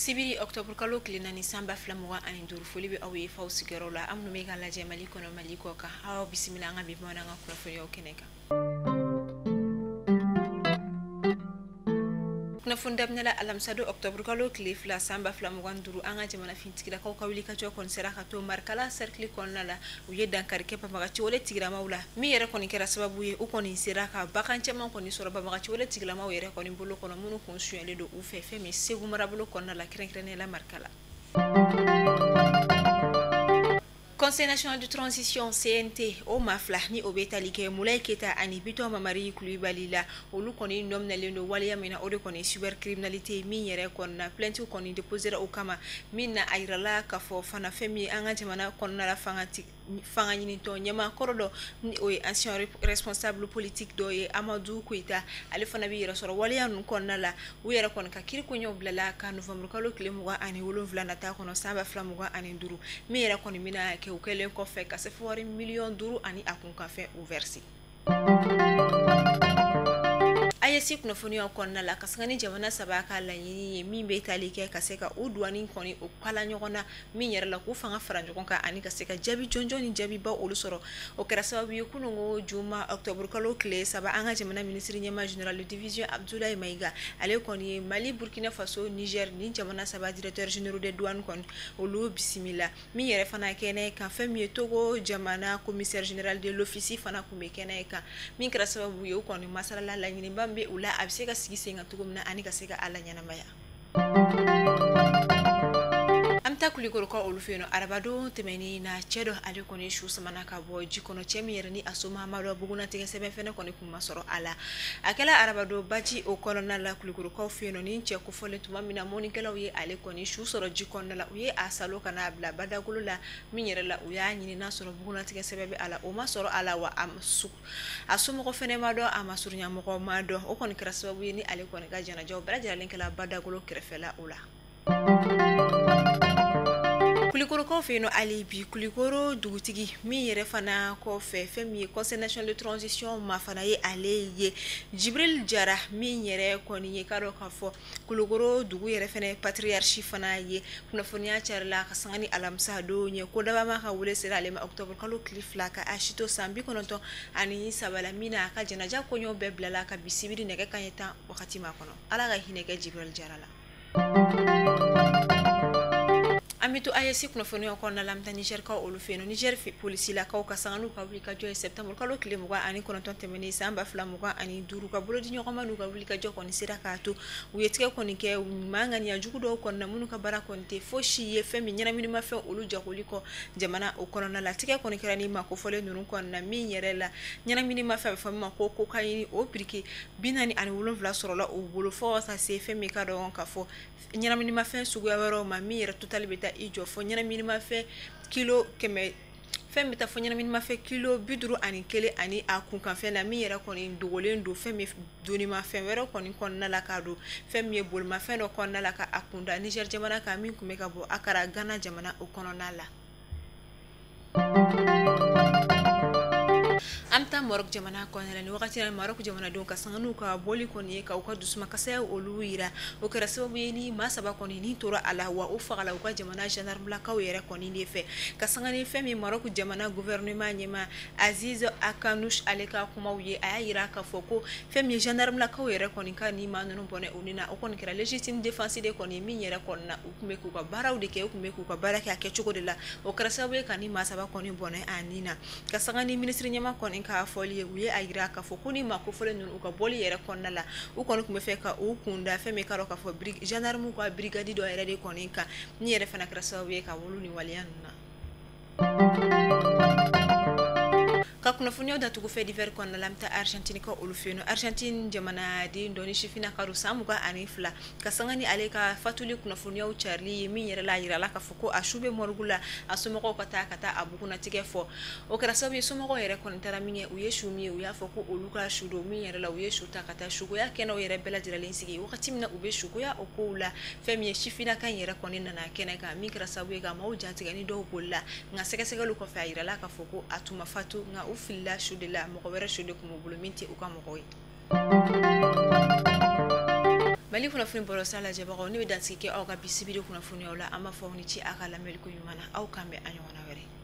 bisibiri octobre kalo kilina ni samba flamuwa ani duru foli be awe faw sigero la amnu mega la jemali kono maliko ka aw bisimila nga bibona nga kula foli okeneka na fundamnala alamsado octobre kalo klif la samba flamuwa duru anga jamana fintikira ka kawili ka jokon sera ka to markala cercle konnala uye dankar ke pamaga ci wole tigira mawla mi yere koni kera sababu ye ukoni sera ka bakanche man koni soro pamaga ci wole tigira maw yere koni bolo kono munu konsuele do u fe mi segu marabolo konnala krenkrene la markala Conseil national de transition CNT o mafla ni obetali ke mulay keta ani bito mamari Coulibaly la olu koni nom na lendo waliya mina ode koni cybercriminalité mi yere konna plainte koni déposer au kama minna ayrala ka fo fana femi anga jamana konna la fanga nyini to nyama korodo o ancien responsable politique do ye Amadou Koita ale fana bi yere soro waliya nun konna la u yere kon ka kiri ko nyoblala ka novembre kalo klemuga ani wolonvla nata kono samba flamuga ani duru mi yere koni mina ke ukelen ko fe ka se fori million duru ani akun ka fe ouversi ayesi kuna foni okonna la kasangani jamana sabaka la yini mi be talike kaseka udwani koni okala nyogona mi yere la ku fanga faranjo konka ani kaseka jabi jonjo ni jabi ba olusoro okera sababu yukuno ngo juma octobre kalo kle saba anga jamana ministre nyama general de division Abdoulaye Maïga ale koni Mali Burkina Faso Niger ni jamana saba directeur général de douane kon olu bisimila mi yere fana kene kan fami Togo jamana commissaire général de l'office fana kumekene ka mi kera sababu yukoni masala la nyini be ula absega sigisenga tugumna ani kasega ala nyana maya amta kuligoro ko olufeno arabado temeni na chedo ale koni shu samana ka bo jikono chemi yerni asoma maro buguna tege sebe fene koni kuma soro ala akela arabado baji o kolona la kuligoro ko feno ni che ko fole tuma mina moni kala uye ale koni shu soro jikono la uye asalo kana abla badagulu la minyere la uya nyini na soro buguna tege sebe ala o ma soro ala wa amsu asumo ko fene mado amasuru nyamo ko mado o koni kraso uye ni ale koni ga jana jaw bra jara lenkala badagulu krefela ula kulikoro ko fe no alibi kulikoro dugutigi mi yere fana ko fe femi Conseil national de transition ma fana ye ale ye Jibril Jara mi yere ko ni karo ka fo kulikoro dugu yere fana patriarchie fana ye kuna fonia charla ka sangani alamsa do nye ko daba ma ka wule sera le ma octobre kalo cliff la ka ashito sambi kononto ani sabala mina ka janaja ko nyo beblala ka bisibiri ne ka kanyeta wakati ma kono ala ga hineke Jibril Jara la amitu ayesi kuna foni okona lamta Niger ka olufeno Niger fi police la ka kasanganu ka wuli ka joy septembre kalo kilemu ga ani kono tonte meni samba flamu ga ani duru ka bolo di nyoma nu ka wuli ka joko ni sira ka tu uyetike koni ke manga ni ajugu do konna munu ka bara konte foshi ye femi nyana mini ma fe olu jakuli ko jamana okona na la tike koni kera ni ma ko fole nunu konna mi nyere la nyana mini ma fe fami ma ko ko kayini o priki binani ani wolon vla soro la o bolo fo sa se femi ka do ka fo nyana mini ma fe sugu ya wero ma mi yere total beta ijo fo nyana minima fe kilo keme femme ta fo nyana minima fe kilo biduru ani kele ani akun kan fe na mi yera koni dogolen do femme doni ma fe wero koni konna la ka do femme bol ma fe no konna la ka akunda Niger jamana ka min kumeka bo akara Ghana jamana o konona la amta Morok jamana konela ni wakati na Morok jamana don kasanganu ka boli koni ka uka dusuma kasaya oluira o kera sababu ni masaba koni ni tora ala wa o fagala uka jamana gendarme la ka wera koni ni fe kasangani fe mi Morok jamana gouvernement nyema Aziz Akanush aleka kuma uye ayira ka foko fe mi gendarme la ka wera koni ka ni manunu bone unina o koni kera légitime défense de koni mi yera konna ukumeku ka bara ude ke ukumeku ka bara ke akechuko de la o kera sababu ka ni masaba koni bone anina kasangani ministre nyema koni ka foli uye agira ka fo kuni ma ko fole nun uka boli yere konna la u kono kuma fe ka u kunda fe me karo ka fo gendarme ko brigade do yere de konika ni yere fana krasa uye ka wolu ni walianna ka kuna funyo da tugu fe diver kon lamta Argentine ko olufeno Argentine jamana di ndoni shifina karu samuga anifla kasangani aleka fatuli kuna funyo Charlie mi yere la yira la ka fuko ashube morgula asumoko kata abukuna tige fo o kara sabi sumoko yere kon tara minye uyeshu mi uya foko oluka shudo mi yere la uyeshu takata shugo ya keno yere bela jira lensigi wakati mina ube shugo ya okula femi shifina kan yere konina na kena ka mi kara sabi ga mauja tigani do bolla nga seka lu ko fa yira la ka foko atuma fatu nga ufilla shudela mo ko wera shude ko mo buluminti uka mo koy mali kunnafoni bɔlɔsira lajɛbagaw ne bɛ dansigi kɛ aw ka bi sibiri kunnafoniyaw la an b'a fɔ aw ni ci a ka lamɛnliko ɲuman na aw kan bɛ a ɲɔgɔnna wɛrɛ